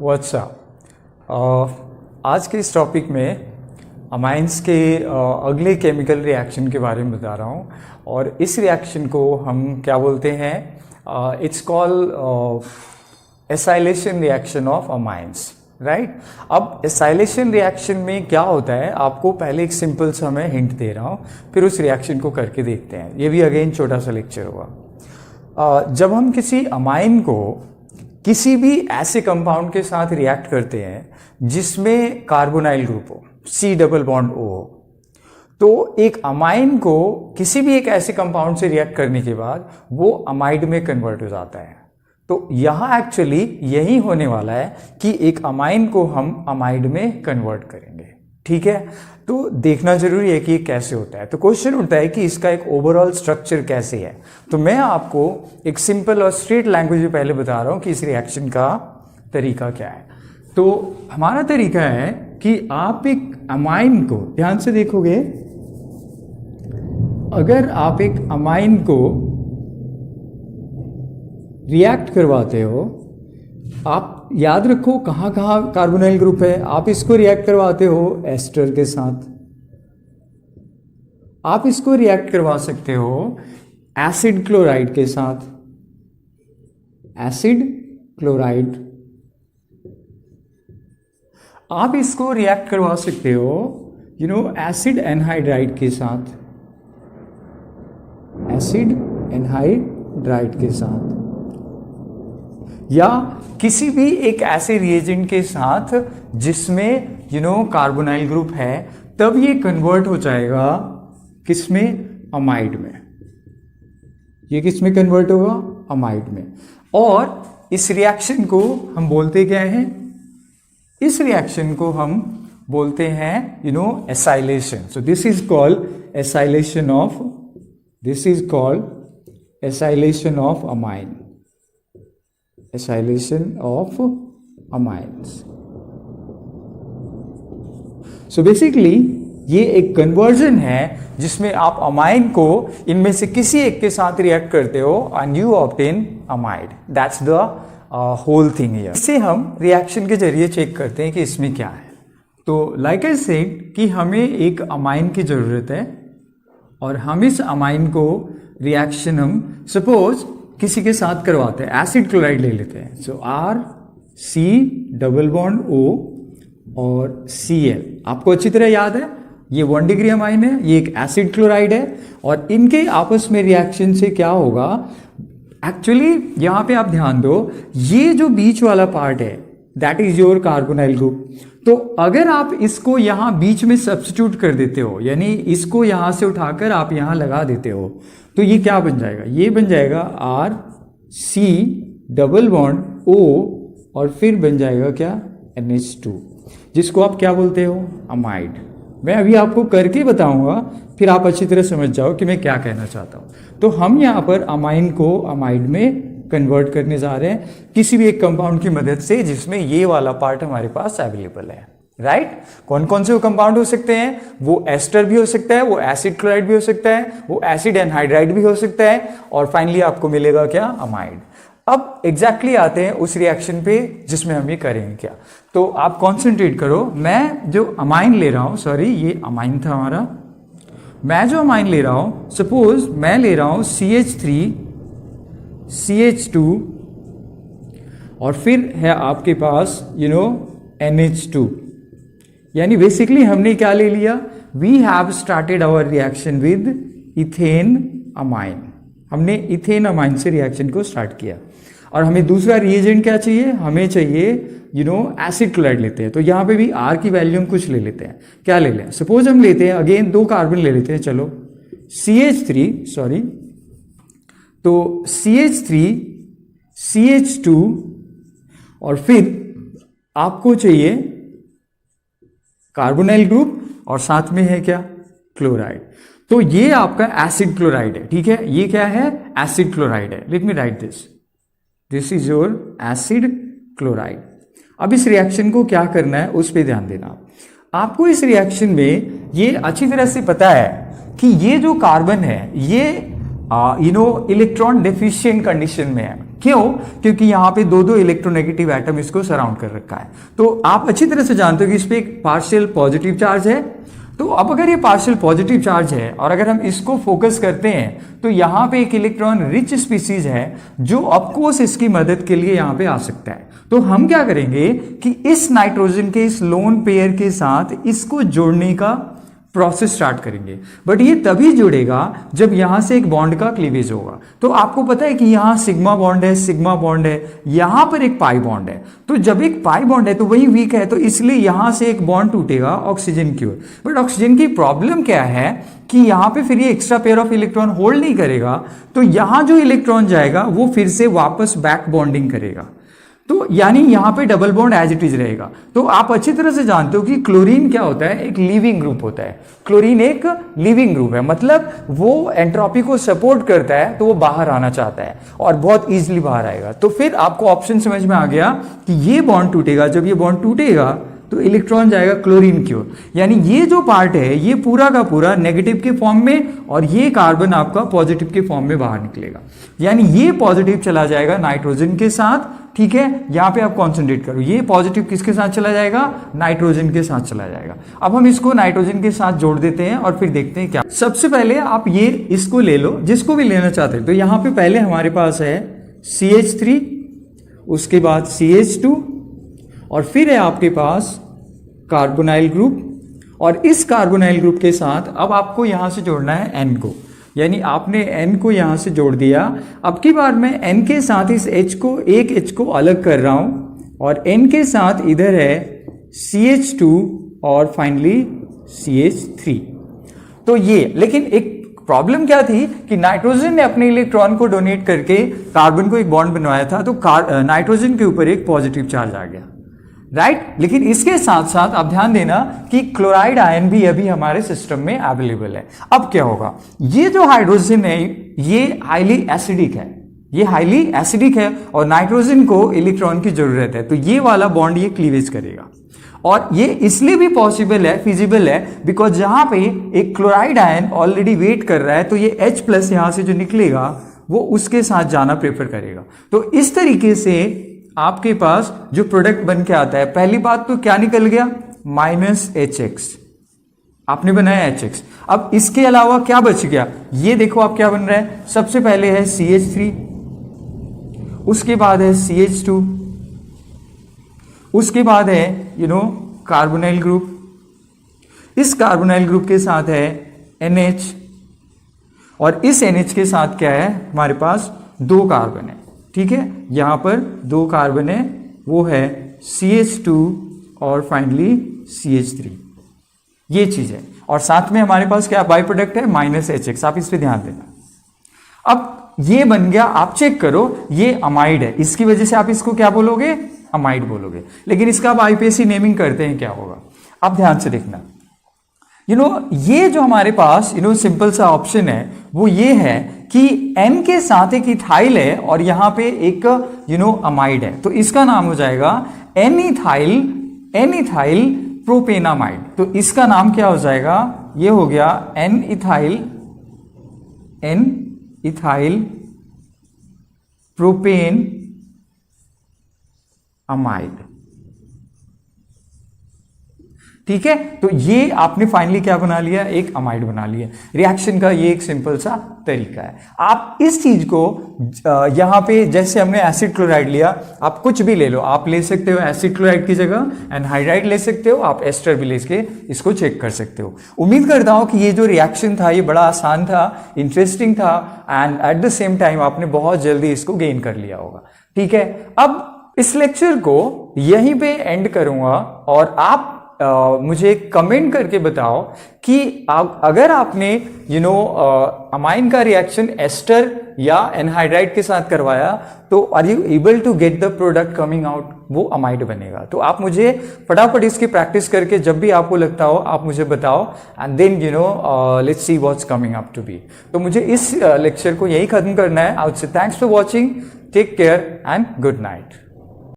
WhatsApp आज के इस टॉपिक में अमाइंस के अगले केमिकल रिएक्शन के बारे में बता रहा हूँ और इस रिएक्शन को हम क्या बोलते हैं, it's called acylation reaction of amines, right. अब एसाइलेशन रिएक्शन में क्या होता है, आपको पहले एक सिंपल सा मैं हिंट दे रहा हूँ, फिर उस रिएक्शन को करके देखते हैं। ये भी अगेन छोटा सा लेक्चर होगा। जब हम किसी अमाइन को किसी भी ऐसे कंपाउंड के साथ रिएक्ट करते हैं जिसमें कार्बोनाइल ग्रुप हो, C डबल बॉन्ड O हो, तो एक अमाइन को किसी भी एक ऐसे कंपाउंड से रिएक्ट करने के बाद वो अमाइड में कन्वर्ट हो जाता है। तो यहाँ एक्चुअली यही होने वाला है कि एक अमाइन को हम अमाइड में कन्वर्ट करेंगे, ठीक है। तो देखना जरूरी है कि ये कैसे होता है। तो क्वेश्चन उठता है कि इसका एक ओवरऑल स्ट्रक्चर कैसे है। तो मैं आपको एक सिंपल और स्ट्रेट लैंग्वेज में पहले बता रहा हूँ कि इस रिएक्शन का तरीका क्या है। तो हमारा तरीका है कि आप एक अमाइन को ध्यान से देखोगे, अगर आप एक अमाइन को रिएक्ट करवाते हो, आप याद रखो कहाँ कहाँ कार्बोनाइल ग्रुप है। आप इसको रिएक्ट करवाते हो एस्टर के साथ, आप इसको रिएक्ट करवा सकते हो एसिड क्लोराइड के साथ, एसिड क्लोराइड। आप इसको रिएक्ट करवा सकते हो एसिड एनहाइड्राइड के साथ, एसिड एनहाइड्राइड के साथ, या किसी भी एक ऐसे रिएजेंट के साथ जिसमें कार्बोनाइल ग्रुप है, तब ये कन्वर्ट हो जाएगा किसमें, अमाइड में। ये किसमें कन्वर्ट होगा, अमाइड में। और इस रिएक्शन को हम बोलते क्या हैं, इस रिएक्शन को हम बोलते हैं acylation. So this is called acylation of, this is called acylation of amine, acylation of amines. So basically ये एक कन्वर्जन है जिसमें आप अमाइन को इनमें से किसी एक के साथ रिएक्ट करते हो and you obtain amide. That's the whole thing here. इससे हम रिएक्शन के जरिए चेक करते हैं कि इसमें क्या है। तो लाइक आई सेड कि हमें एक अमाइन की जरूरत है और हम इस अमाइन को रिएक्शन हम सपोज किसी के साथ करवाते हैं, एसिड क्लोराइड ले लेते हैं। सो C डबल बॉन्ड O और Cl। आपको अच्छी तरह याद है ये 1 डिग्री अमाइन है, ये एक एसिड क्लोराइड है और इनके आपस में रिएक्शन से क्या होगा, एक्चुअली यहां पे आप ध्यान दो, ये जो बीच वाला पार्ट है that is your carbonyl group. तो अगर आप इसको यहां बीच में सब्स्टिट्यूट कर देते हो, यानी इसको यहां से उठाकर आप यहां लगा देते हो, तो ये क्या बन जाएगा, ये बन जाएगा C डबल बॉन्ड O और फिर बन जाएगा क्या, NH2, जिसको आप क्या बोलते हो, अमाइड। मैं अभी आपको करके बताऊंगा, फिर आप अच्छी तरह समझ जाओ कि मैं क्या कहना चाहता हूं। तो हम यहां पर अमाइन को अमाइड में कन्वर्ट करने जा रहे हैं किसी भी एक कंपाउंड की मदद से जिसमें ये वाला पार्ट हमारे पास अवेलेबल है, राइट। कौन कौन से वो कंपाउंड हो सकते हैं, वो एस्टर भी हो सकता है, वो एसिड क्लोराइड भी हो सकता है, वो एसिड एनहाइड्राइड भी हो सकता है, और फाइनली आपको मिलेगा क्या, अमाइड। अब एग्जैक्टली आते हैं उस रिएक्शन पे जिसमें हम ये करेंगे क्या। तो आप कॉन्सेंट्रेट करो, मैं जो अमाइन ले रहा हूं, सॉरी ये अमाइन था हमारा, मैं जो अमाइन ले रहा हूं, सपोज मैं ले रहा हूं CH3 CH2 और फिर है आपके पास NH2। यानी बेसिकली हमने क्या ले लिया, we have started our reaction with ethane amine. हमने इथेन अमाइन से रिएक्शन को स्टार्ट किया और हमें दूसरा रिएजेंट क्या चाहिए, हमें चाहिए एसिड क्लोराइड लेते हैं। तो यहाँ पे भी R की वैल्यू हम कुछ ले लेते हैं, क्या ले लें, सपोज हम लेते हैं अगेन 2 कार्बन ले लेते हैं, चलो CH3 सॉरी, तो CH3 CH2 और फिर आपको चाहिए कार्बोनाइल ग्रुप और साथ में है क्या, क्लोराइड। तो ये आपका एसिड क्लोराइड है, ठीक है, ये क्या है, एसिड क्लोराइड है। Let me right this, this is your acid chloride. अब इस रिएक्शन को क्या करना है उस पर ध्यान देना। आपको इस रिएक्शन में ये अच्छी तरह से पता है कि ये जो कार्बन है ये इलेक्ट्रॉन डेफिशिएंट कंडीशन में है। क्यों? क्योंकि यहाँ पे दो इलेक्ट्रोनेगेटिव एटम इसको सराउंड कर रखा है। तो आप अच्छी तरह से जानते हो कि इस पे एक पार्शियल पॉजिटिव चार्ज है। तो अब अगर ये पार्शियल पॉजिटिव चार्ज है और अगर हम इसको फोकस करते हैं तो यहाँ पे एक इलेक्ट्रॉन रिच स्पीसीज है जो ऑफकोर्स इसकी मदद के लिए यहाँ पे आ सकता है। तो हम क्या करेंगे कि इस नाइट्रोजन के इस लोन पेयर के साथ इसको जोड़ने का प्रोसेस स्टार्ट करेंगे। बट ये तभी जुड़ेगा जब यहां से एक बॉन्ड का क्लीवेज होगा। तो आपको पता है कि यहां सिग्मा बॉन्ड है, सिग्मा बॉन्ड है, यहां पर एक पाई बॉन्ड है। तो जब एक पाई बॉन्ड है तो वही वीक है, तो इसलिए यहां से एक बॉन्ड टूटेगा ऑक्सीजन की ओर। बट ऑक्सीजन की प्रॉब्लम क्या है कि यहां पे फिर ये extra pair of electron hold नहीं करेगा, तो यहां जो इलेक्ट्रॉन जाएगा वो फिर से वापस बैक बॉन्डिंग करेगा। तो यानी यहां पे double bond as it is रहेगा। तो आप अच्छी तरह से जानते हो कि क्लोरीन क्या होता है, एक लिविंग ग्रुप होता है। क्लोरीन एक लिविंग ग्रुप है, मतलब वो एंट्रोपी को सपोर्ट करता है, तो वो बाहर आना चाहता है और बहुत इजीली बाहर आएगा। तो फिर आपको ऑप्शन समझ में आ गया कि ये बॉन्ड टूटेगा। जब ये बॉन्ड टूटेगा तो इलेक्ट्रॉन जाएगा क्लोरीन की ओर, यानी ये जो पार्ट है ये पूरा का पूरा नेगेटिव के फॉर्म में और ये कार्बन आपका पॉजिटिव के फॉर्म में बाहर निकलेगा। यानी ये पॉजिटिव चला जाएगा नाइट्रोजन के साथ, ठीक है। यहां पे आप कॉन्सेंट्रेट करो, ये पॉजिटिव किसके साथ चला जाएगा, नाइट्रोजन के साथ चला जाएगा। अब हम इसको नाइट्रोजन के साथ जोड़ देते हैं और फिर देखते हैं क्या। सबसे पहले आप ये इसको ले लो, जिसको भी लेना चाहते हैं। तो यहां पे पहले हमारे पास है CH3, उसके बाद CH2 और फिर है आपके पास कार्बोनाइल ग्रुप। और इस कार्बोनाइल ग्रुप के साथ अब आपको यहां से जोड़ना है N को, यानी आपने N को यहां से जोड़ दिया। अब की बार मैं N के साथ इस H को, एक H को अलग कर रहा हूं और N के साथ इधर है CH2 और फाइनली CH3। तो ये, लेकिन एक प्रॉब्लम क्या थी कि नाइट्रोजन ने अपने इलेक्ट्रॉन को डोनेट करके कार्बन को एक बॉन्ड बनवाया था, तो नाइट्रोजन के ऊपर एक पॉजिटिव चार्ज आ गया, राइट। लेकिन इसके साथ साथ आप ध्यान देना कि क्लोराइड आयन भी अभी हमारे सिस्टम में अवेलेबल है। अब क्या होगा, ये जो हाइड्रोजन है ये हाईली एसिडिक है, ये हाईली एसिडिक है और नाइट्रोजन को इलेक्ट्रॉन की जरूरत है, तो ये वाला बॉन्ड ये क्लीवेज करेगा। और ये इसलिए भी पॉसिबल है, फिजिबल है, बिकॉज जहां पे एक क्लोराइड आयन ऑलरेडी वेट कर रहा है, तो ये H+ यहां से जो निकलेगा वो उसके साथ जाना प्रेफर करेगा। तो इस तरीके से आपके पास जो प्रोडक्ट बन के आता है, पहली बात तो क्या निकल गया, -HX, आपने बनाया HX। अब इसके अलावा क्या बच गया, ये देखो आप क्या बन रहा है। सबसे पहले है CH3, उसके बाद है CH2, उसके बाद है कार्बोनाइल ग्रुप। इस कार्बोनाइल ग्रुप के साथ है NH और इस NH के साथ क्या है, हमारे पास 2 कार्बन है, ठीक है। यहां पर 2 कार्बन है, वो है CH2 और फाइनली CH3, ये चीज है। और साथ में हमारे पास क्या बाई प्रोडक्ट है, -HX, आप इस पे ध्यान देना। अब ये बन गया, आप चेक करो, ये अमाइड है, इसकी वजह से आप इसको क्या बोलोगे, अमाइड बोलोगे। लेकिन इसका आप IPSC नेमिंग करते हैं, क्या होगा, आप ध्यान से देखना। ये जो हमारे पास सिंपल सा ऑप्शन है वो ये है कि N के साथ एक इथाइल है और यहां पे एक अमाइड है, तो इसका नाम हो जाएगा N-इथाइल प्रोपेनामाइड। तो इसका नाम क्या हो जाएगा, ये हो गया N-इथाइल प्रोपेन अमाइड, ठीक है। तो ये आपने फाइनली क्या बना लिया, एक अमाइड बना लिया। रिएक्शन का ये एक सिंपल सा तरीका है। आप इस चीज को यहां पे, जैसे हमने एसिड क्लोराइड लिया, आप कुछ भी ले लो, आप ले सकते हो एसिड क्लोराइड की जगह एनहाइड्राइड ले सकते हो, आप एस्टर भी लेके इसको चेक कर सकते हो। उम्मीद करता हूं कि ये जो रिएक्शन था ये बड़ा आसान था, इंटरेस्टिंग था and at the same time आपने बहुत जल्दी इसको गेन कर लिया होगा, ठीक है। अब इस लेक्चर को यहीं पे एंड करूंगा और आप मुझे कमेंट करके बताओ कि अगर आपने अमाइन का रिएक्शन एस्टर या एनहाइड्राइड के साथ करवाया तो are you able to get the product coming out, वो अमाइड बनेगा। तो आप मुझे फटाफट इसकी प्रैक्टिस करके जब भी आपको लगता हो आप मुझे बताओ and then let's see what's coming up to be. तो मुझे इस लेक्चर को यही खत्म करना है। I would say thanks for watching, take care and good night.